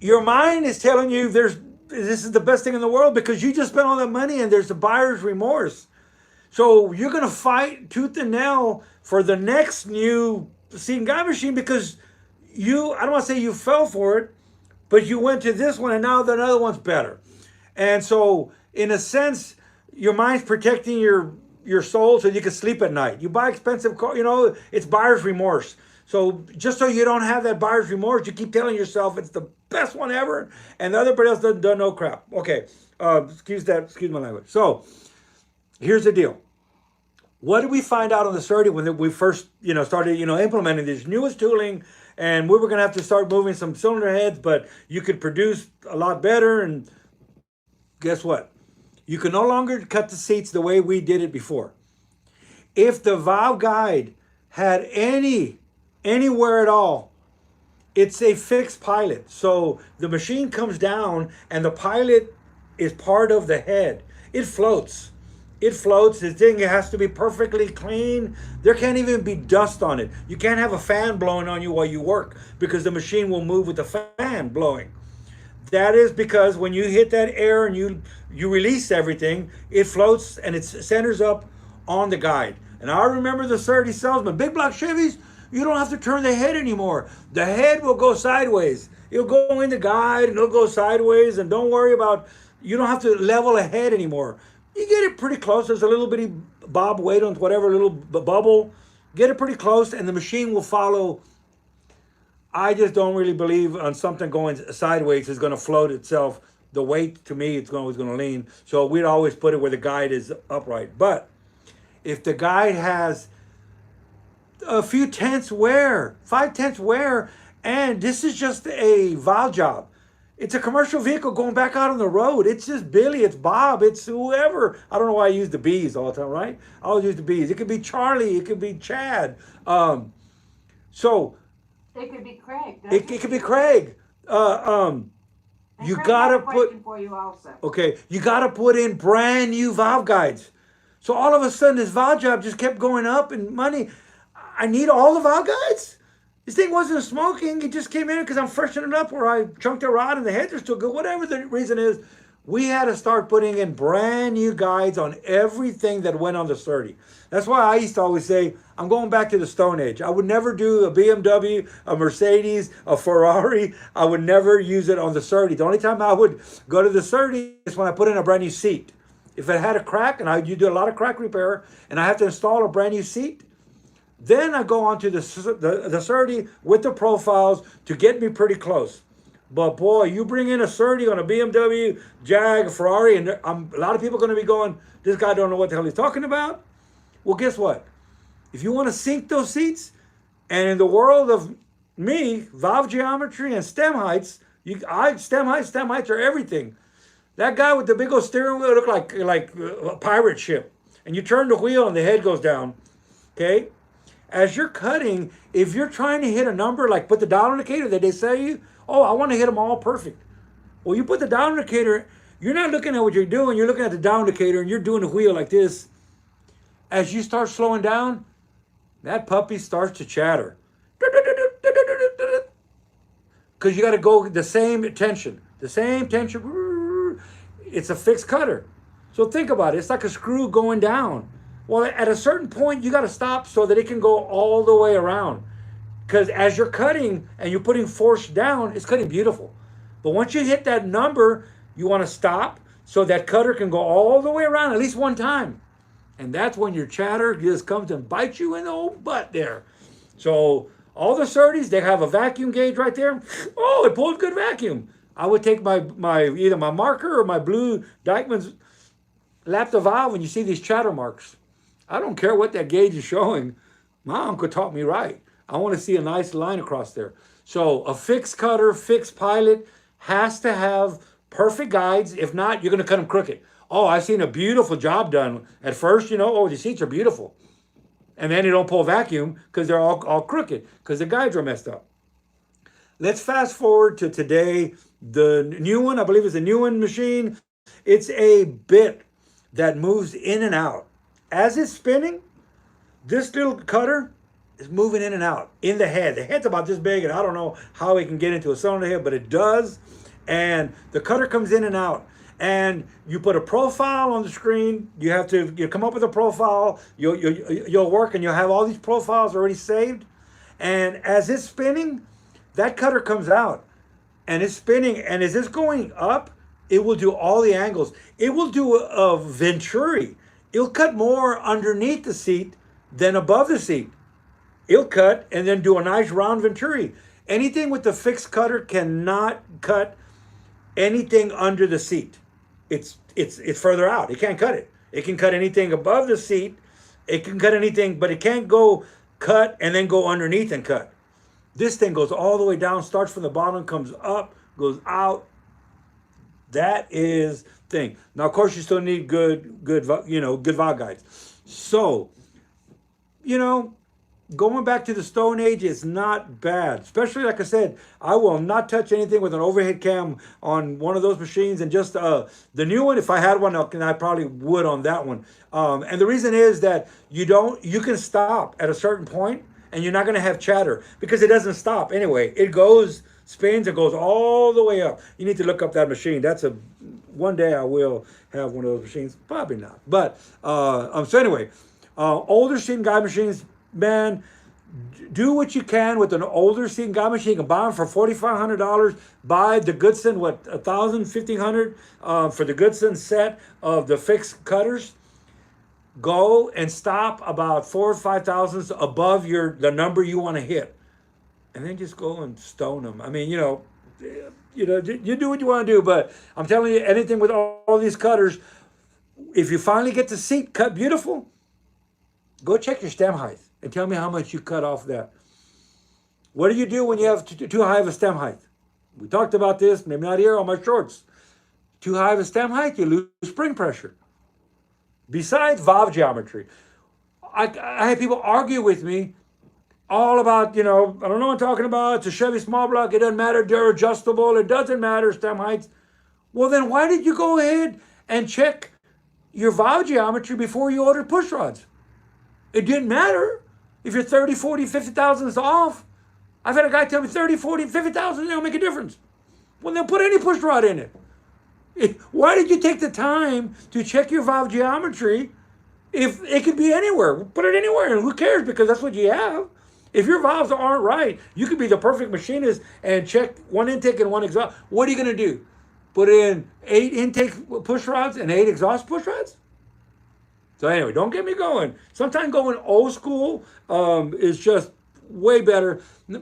your mind is telling you this is the best thing in the world because you just spent all that money and there's a buyer's remorse. So you're going to fight tooth and nail for the next new seat and guide machine because I don't want to say you fell for it, but you went to this one and now the other one's better. And so in a sense, your mind's protecting your soul so you can sleep at night. You buy expensive car, it's buyer's remorse. So just so you don't have that buyer's remorse, you keep telling yourself it's the best one ever, and the other person else doesn't know crap. Okay, excuse my language. So here's the deal. What did we find out on the SERDI when we first, started, implementing this newest tooling, and we were going to have to start moving some cylinder heads, but you could produce a lot better, and guess what? You can no longer cut the seats the way we did it before. If the valve guide had anywhere at all, it's a fixed pilot. So the machine comes down and the pilot is part of the head. It floats. It floats. The thing has to be perfectly clean. There can't even be dust on it. You can't have a fan blowing on you while you work because the machine will move with the fan blowing. That is because when you hit that air and you release everything, it floats and it centers up on the guide. And I remember the 30 salesman, big block Chevys, you don't have to turn the head anymore. The head will go sideways. It'll go in the guide and it'll go sideways, and don't worry about, you don't have to level a head anymore. You get it pretty close. There's a little bitty bob weight on whatever little bubble. Get it pretty close and the machine will follow. I just don't really believe on something going sideways is going to float itself. The weight, to me, it's always going to lean. So we'd always put it where the guide is upright. But if the guide has a few tenths wear, 5 tenths wear, and this is just a valve job. It's a commercial vehicle going back out on the road. It's just Billy, it's Bob, it's whoever. I don't know why I use the B's all the time, right? I always use the B's. It could be Charlie, it could be Chad. So It could be Craig. it could be Craig. And You Craig gotta has a question put, for you also. okay, you gotta put in brand new valve guides. So all of a sudden this valve job just kept going up in money. I need all the valve guides? This thing wasn't smoking. It just came in because I'm freshening it up where I chunked the rod and the heads are still good. Whatever the reason is, we had to start putting in brand new guides on everything that went on the 30. That's why I used to always say, I'm going back to the Stone Age. I would never do a BMW, a Mercedes, a Ferrari. I would never use it on the 30. The only time I would go to the 30 is when I put in a brand new seat. If it had a crack, and you do a lot of crack repair, and I have to install a brand new seat, then I go on to the 30 with the profiles to get me pretty close. But boy, you bring in a 30 on a BMW, Jag, Ferrari, and a lot of people are going to be going, this guy don't know what the hell he's talking about. Well, guess what? If you want to sink those seats, and in the world of me, valve geometry and stem heights, stem heights are everything. That guy with the big old steering wheel looked like a pirate ship. And you turn the wheel and the head goes down. Okay? As you're cutting, if you're trying to hit a number, like put the dial indicator that they say you, oh, I want to hit them all perfect. Well, you put the dial indicator, you're not looking at what you're doing, you're looking at the dial indicator and you're doing the wheel like this. As you start slowing down, that puppy starts to chatter. Because you got to go the same tension. The same tension. It's a fixed cutter. So think about it. It's like a screw going down. Well, at a certain point, you got to stop so that it can go all the way around. Because as you're cutting and you're putting force down, it's cutting beautiful. But once you hit that number, you want to stop so that cutter can go all the way around at least one time. And that's when your chatter just comes and bites you in the old butt there. So all the 30s, they have a vacuum gauge right there. Oh, it pulls good vacuum. I would take my either my marker or my blue Dykeman's lap the valve and you see these chatter marks. I don't care what that gauge is showing. My uncle taught me right. I want to see a nice line across there. So a fixed cutter, fixed pilot has to have perfect guides. If not, you're going to cut them crooked. Oh, I've seen a beautiful job done. At first, oh, the seats are beautiful. And then they don't pull vacuum because they're all crooked because the guides are messed up. Let's fast forward to today. The new one, I believe it's a new one machine. It's a bit that moves in and out. As it's spinning, this little cutter is moving in and out in the head. The head's about this big, and I don't know how it can get into a cylinder head, but it does. And the cutter comes in and out. And you put a profile on the screen. You come up with a profile. You'll work, and you'll have all these profiles already saved. And as it's spinning, that cutter comes out, and it's spinning. And as it's going up, it will do all the angles. It will do a venturi. It'll cut more underneath the seat than above the seat. It'll cut and then do a nice round venturi. Anything with the fixed cutter cannot cut anything under the seat. It's further out. It can't cut it. It can cut anything above the seat. It can cut anything, but it can't go cut and then go underneath and cut. This thing goes all the way down, starts from the bottom, comes up, goes out. That is thing. Now, of course, you still need good valve guides. So, going back to the Stone Age is not bad. Especially, like I said, I will not touch anything with an overhead cam on one of those machines. And just the new one, if I had one, I probably would on that one. And the reason is that you can stop at a certain point and you're not going to have chatter because it doesn't stop anyway. It goes, spins, it goes all the way up. You need to look up that machine. One day I will have one of those machines. Probably not. But, so anyway, older steam guide machines, man, do what you can with an older steam guide machine. You can buy them for $4,500. Buy the Goodson, what, $1,000, $1,500 for the Goodson set of the fixed cutters. Go and stop about 4 or 5 thousandths above the number you want to hit, and then just go and stone them. I mean, you do what you want to do, but I'm telling you, anything with all these cutters, if you finally get the seat cut beautiful, go check your stem height and tell me how much you cut off that. What do you do when you have too high of a stem height? We talked about this, maybe not here on my shorts. Too high of a stem height, you lose spring pressure. Besides valve geometry, I had people argue with me all about, I don't know what I'm talking about. It's a Chevy small block. It doesn't matter. They're adjustable. It doesn't matter stem heights. Well, then why did you go ahead and check your valve geometry before you ordered push rods? It didn't matter if you're 30, 40, 50 thousandths off. I've had a guy tell me 30, 40, 50 thousand, they don't make a difference. Well, then put any push rod in it. Why did you take the time to check your valve geometry if it could be anywhere? Put it anywhere, and who cares, because that's what you have. If your valves aren't right, you could be the perfect machinist and check one intake and one exhaust. What are you going to do? Put in 8 intake push rods and 8 exhaust push rods? So anyway, don't get me going. Sometimes going old school is just way better.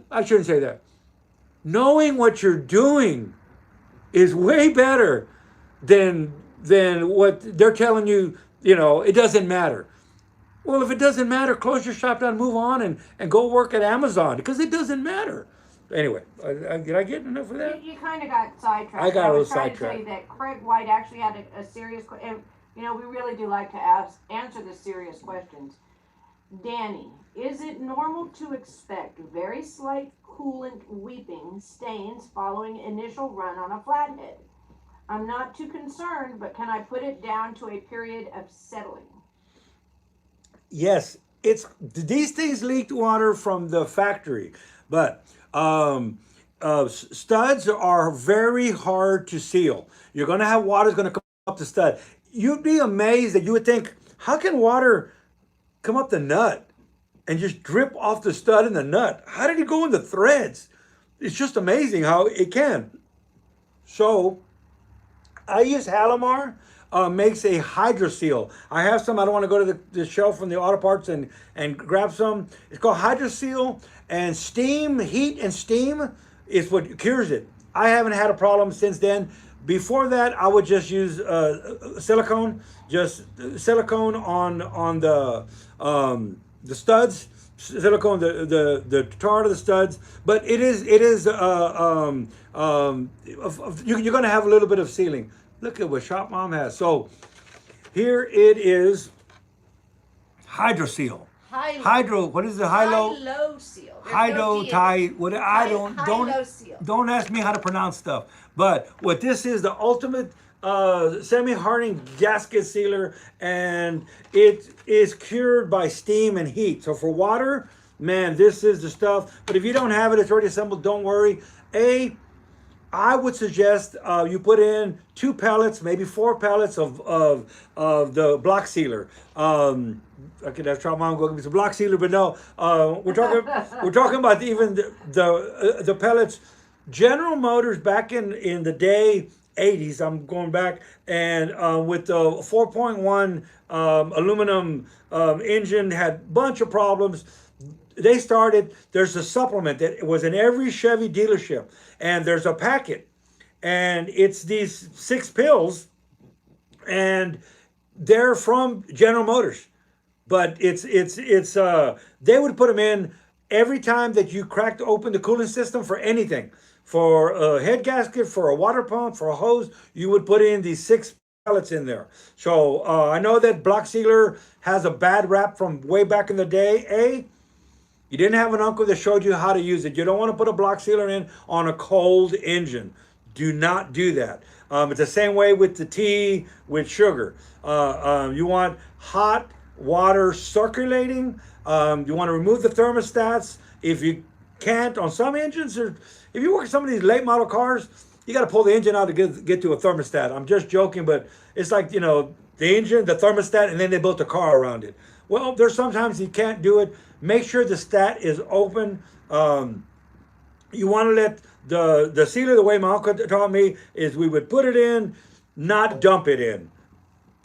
I shouldn't say that. Knowing what you're doing is way better than what they're telling you, it doesn't matter. Well, if it doesn't matter, close your shop down, move on, and go work at Amazon, because it doesn't matter. Anyway, did I get enough of that? You kind of got sidetracked. I got a little sidetracked. sidetracked. I was trying to say that Craig White actually had a serious question. We really do like to answer the serious questions. Danny, is it normal to expect very slight coolant weeping stains following initial run on a flathead? I'm not too concerned, but can I put it down to a period of settling? Yes, these things leaked water from the factory, but studs are very hard to seal. You're going to have water's going to come up the stud. You'd be amazed that you would think, how can water come up the nut and just drip off the stud in the nut? How did it go in the threads? It's just amazing how it can. So I use Halimar. Makes a hydro seal. I have some. I don't want to go to the shelf from the auto parts and grab some. It's called hydro seal, and heat and steam is what cures it. I haven't had a problem since then. Before that, I would just use silicone, on the studs, silicone the tar to the studs. But you're going to have a little bit of sealing. Look at what Shop Mom has. So here it is, Hydro Seal. Hydro. What is the high-low? High-low seal. Hydro tie. What High-low seal. Don't ask me how to pronounce stuff. But what this is, the ultimate semi-hardening gasket sealer, and it is cured by steam and heat. So for water, man, this is the stuff. But if you don't have it, it's already assembled. Don't worry. I would suggest you put in 2 pellets, maybe 4 pellets of the block sealer. Okay, that's how Mom go give me some block sealer, but no, we're talking about even the pellets. General Motors back in the day, 80s. I'm going back, and with the 4.1 aluminum engine, had a bunch of problems. There's a supplement that was in every Chevy dealership, and there's a packet, and it's these 6 pills, and they're from General Motors, but they would put them in every time that you cracked open the cooling system for anything, for a head gasket, for a water pump, for a hose. You would put in these 6 pellets in there. So I know that block sealer has a bad rap from way back in the day. You didn't have an uncle that showed you how to use it. You don't want to put a block sealer in on a cold engine. Do not do that. It's the same way with the tea with sugar. You want hot water circulating. You want to remove the thermostats. If you can't, on some engines, or if you work some of these late model cars, you got to pull the engine out to get to a thermostat. I'm just joking, but it's like, the engine, the thermostat, and then they built a car around it. Well, there's sometimes you can't do it. Make sure the stat is open. You want to let the sealer, the way my uncle taught me, is we would put it in, not dump it in.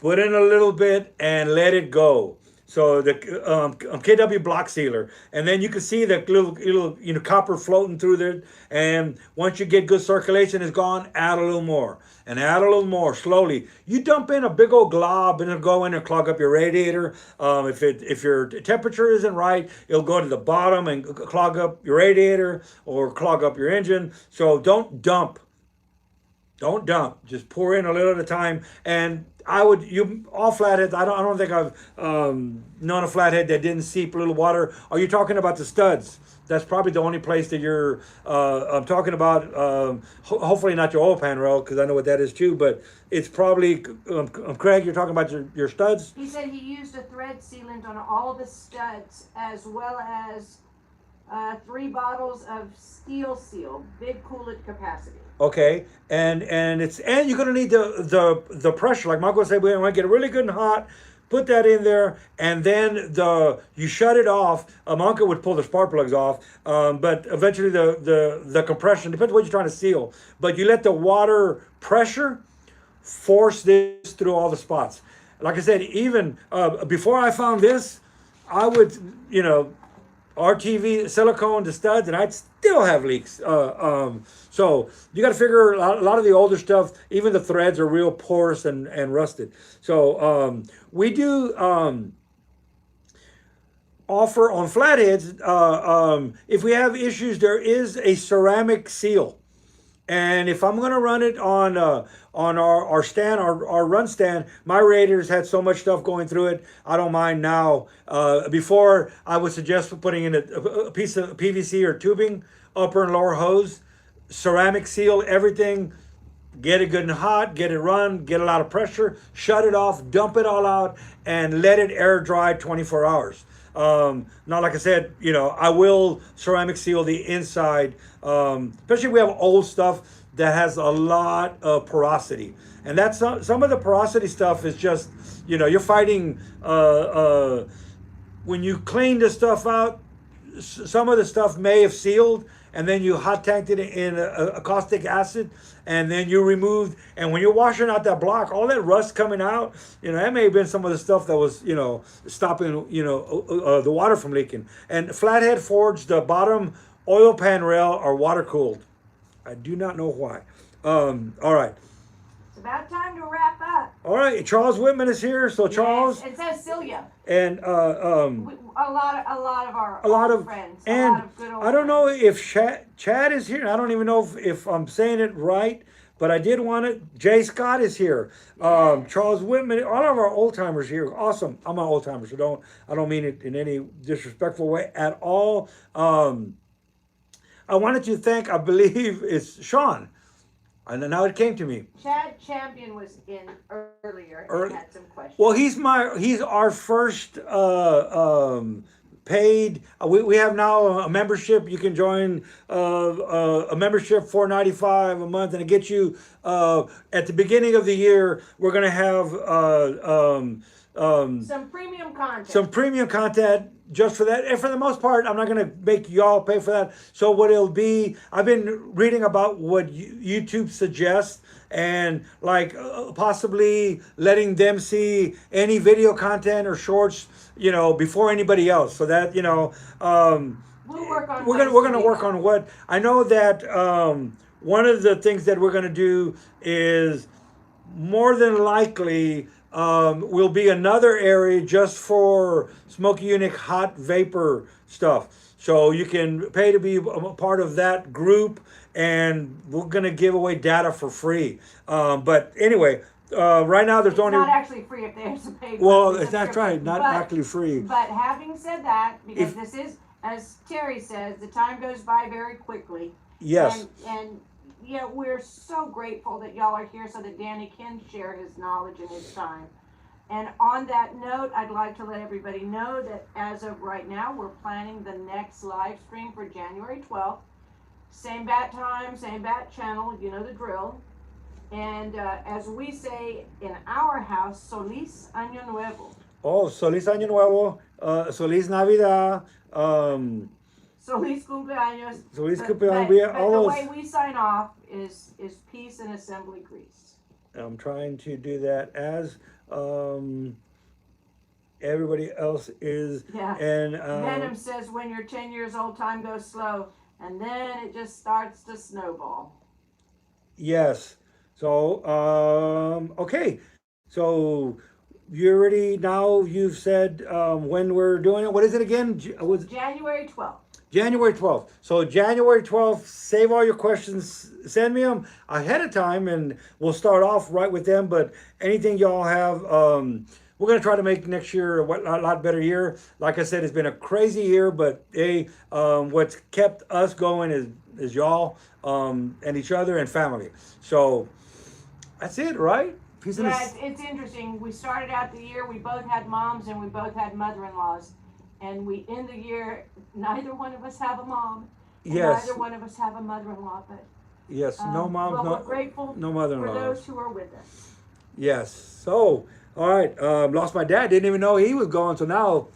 Put in a little bit and let it go. So the KW block sealer, and then you can see the little copper floating through there. And once you get good circulation, it's gone. Add a little more and add a little more slowly. You dump in a big old glob and it'll go in and clog up your radiator. If your temperature isn't right, it'll go to the bottom and clog up your radiator or clog up your engine. So don't dump. Don't dump. Just pour in a little at a time. And all flatheads. I don't think I've known a flathead that didn't seep a little water. Are you talking about the studs? That's probably the only place that you're. I'm talking about. Hopefully not your oil pan rail, because I know what that is too. But it's probably Craig. You're talking about your studs. He said he used a thread sealant on all the studs, as well as 3 bottles of steel seal, big coolant capacity. Okay, and you're gonna need the pressure. Like Michael said, we want to get it really good and hot. Put that in there, and then you shut it off. My uncle would pull the spark plugs off, but eventually the compression depends what you're trying to seal. But you let the water pressure force this through all the spots. Like I said, even before I found this, I would RTV silicone to studs, and I'd still have leaks. So you got to figure a lot of the older stuff, even the threads are real porous and rusted. So we do offer on flatheads, if we have issues, there is a ceramic seal. And if I'm going to run it on our stand, our run stand, my radiators had so much stuff going through it, I don't mind now. Before, I would suggest putting in a piece of PVC or tubing, upper and lower hose, ceramic seal everything, get it good and hot, get it run, get a lot of pressure, shut it off, dump it all out, and let it air dry 24 hours. Now, like I said, I will ceramic seal the inside, especially if we have old stuff that has a lot of porosity. And that's some of the porosity stuff is just, you're fighting, when you clean the stuff out, some of the stuff may have sealed, and then you hot tanked it in a caustic acid, and then you removed, and when you're washing out that block, all that rust coming out, that may have been some of the stuff that was, stopping, the water from leaking. And flathead forged, the bottom oil pan rail are water cooled. I do not know why. All right. It's about time to wrap up. All right, Charles Whitman is here. So Charles, yes, it says Celia. And a lot of our friends. And a lot of good old I don't know friends. if Chad is here. I don't even know if I'm saying it right, but I did want it. Jay Scott is here. Yes. Charles Whitman. All of our old timers here. Awesome. I'm an old timer, so I don't mean it in any disrespectful way at all. I wanted to thank, I believe it's Sean. And now it came to me. Chad Champion was in earlier and had some questions. Well, he's our first paid. We have now a membership. You can join a membership, $4.95 a month, and it gets you at the beginning of the year. We're gonna have some premium content. Some premium content just for that. And for the most part, I'm not going to make y'all pay for that. So what it'll be, I've been reading about what YouTube suggests, and like possibly letting them see any video content or shorts, before anybody else. So that, we'll work on we're gonna work on what I know that one of the things that we're gonna do is more than likely will be another area just for smoky unit hot vapor stuff. So you can pay to be a part of that group, and we're gonna give away data for free. But anyway, right now there's only. It's not actually free if there's a paid. Well, that's right, not actually free. But having said that, because this is as Terry says, the time goes by very quickly. Yes. And yeah, we're so grateful that y'all are here so that Danny can share his knowledge and his time. And on that note, I'd like to let everybody know that as of right now, we're planning the next live stream for January 12th. Same bat time, same bat channel, you know the drill. And as we say in our house, Soliz Año Nuevo. Oh, Soliz Año Nuevo, Soliz Navidad, Soliz cumpleaños. Soliz But cumpleaños, all the those. way we sign off is peace and assembly grease. I'm trying to do that as everybody else is. Yeah. And Venom says when you're 10 years old, time goes slow, and then it just starts to snowball. yes. So okay. So you already now you've said when we're doing it. What is it again? Was January 12th. January 12th. So January 12th, save all your questions, send me them ahead of time, and we'll start off right with them. But anything y'all have, we're going to try to make next year a lot better year. Like I said, it's been a crazy year, but hey, what's kept us going is y'all and each other and family. So that's it, right? Peace and Yeah, it's interesting. We started out the year, we both had moms and we both had mother-in-laws. And we end the year, neither one of us have a mom. And Yes. neither one of us have a mother-in-law. But Yes, no moms, but no, we're grateful no for mother-in-laws. those who are with us. Yes. So, all right. Lost my dad. Didn't even know he was gone. So now,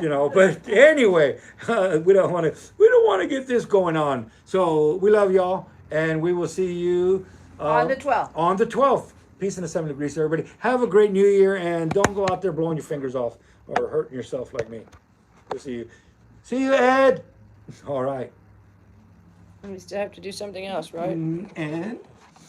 you know. But anyway, we don't want to get this going on. So we love y'all, and we will see you On the 12th. On the 12th. Peace and assembly grease, everybody. Have a great New Year, and don't go out there blowing your fingers off or hurting yourself like me. We'll see you. See you, Ed. All right. We still have to do something else, right? And.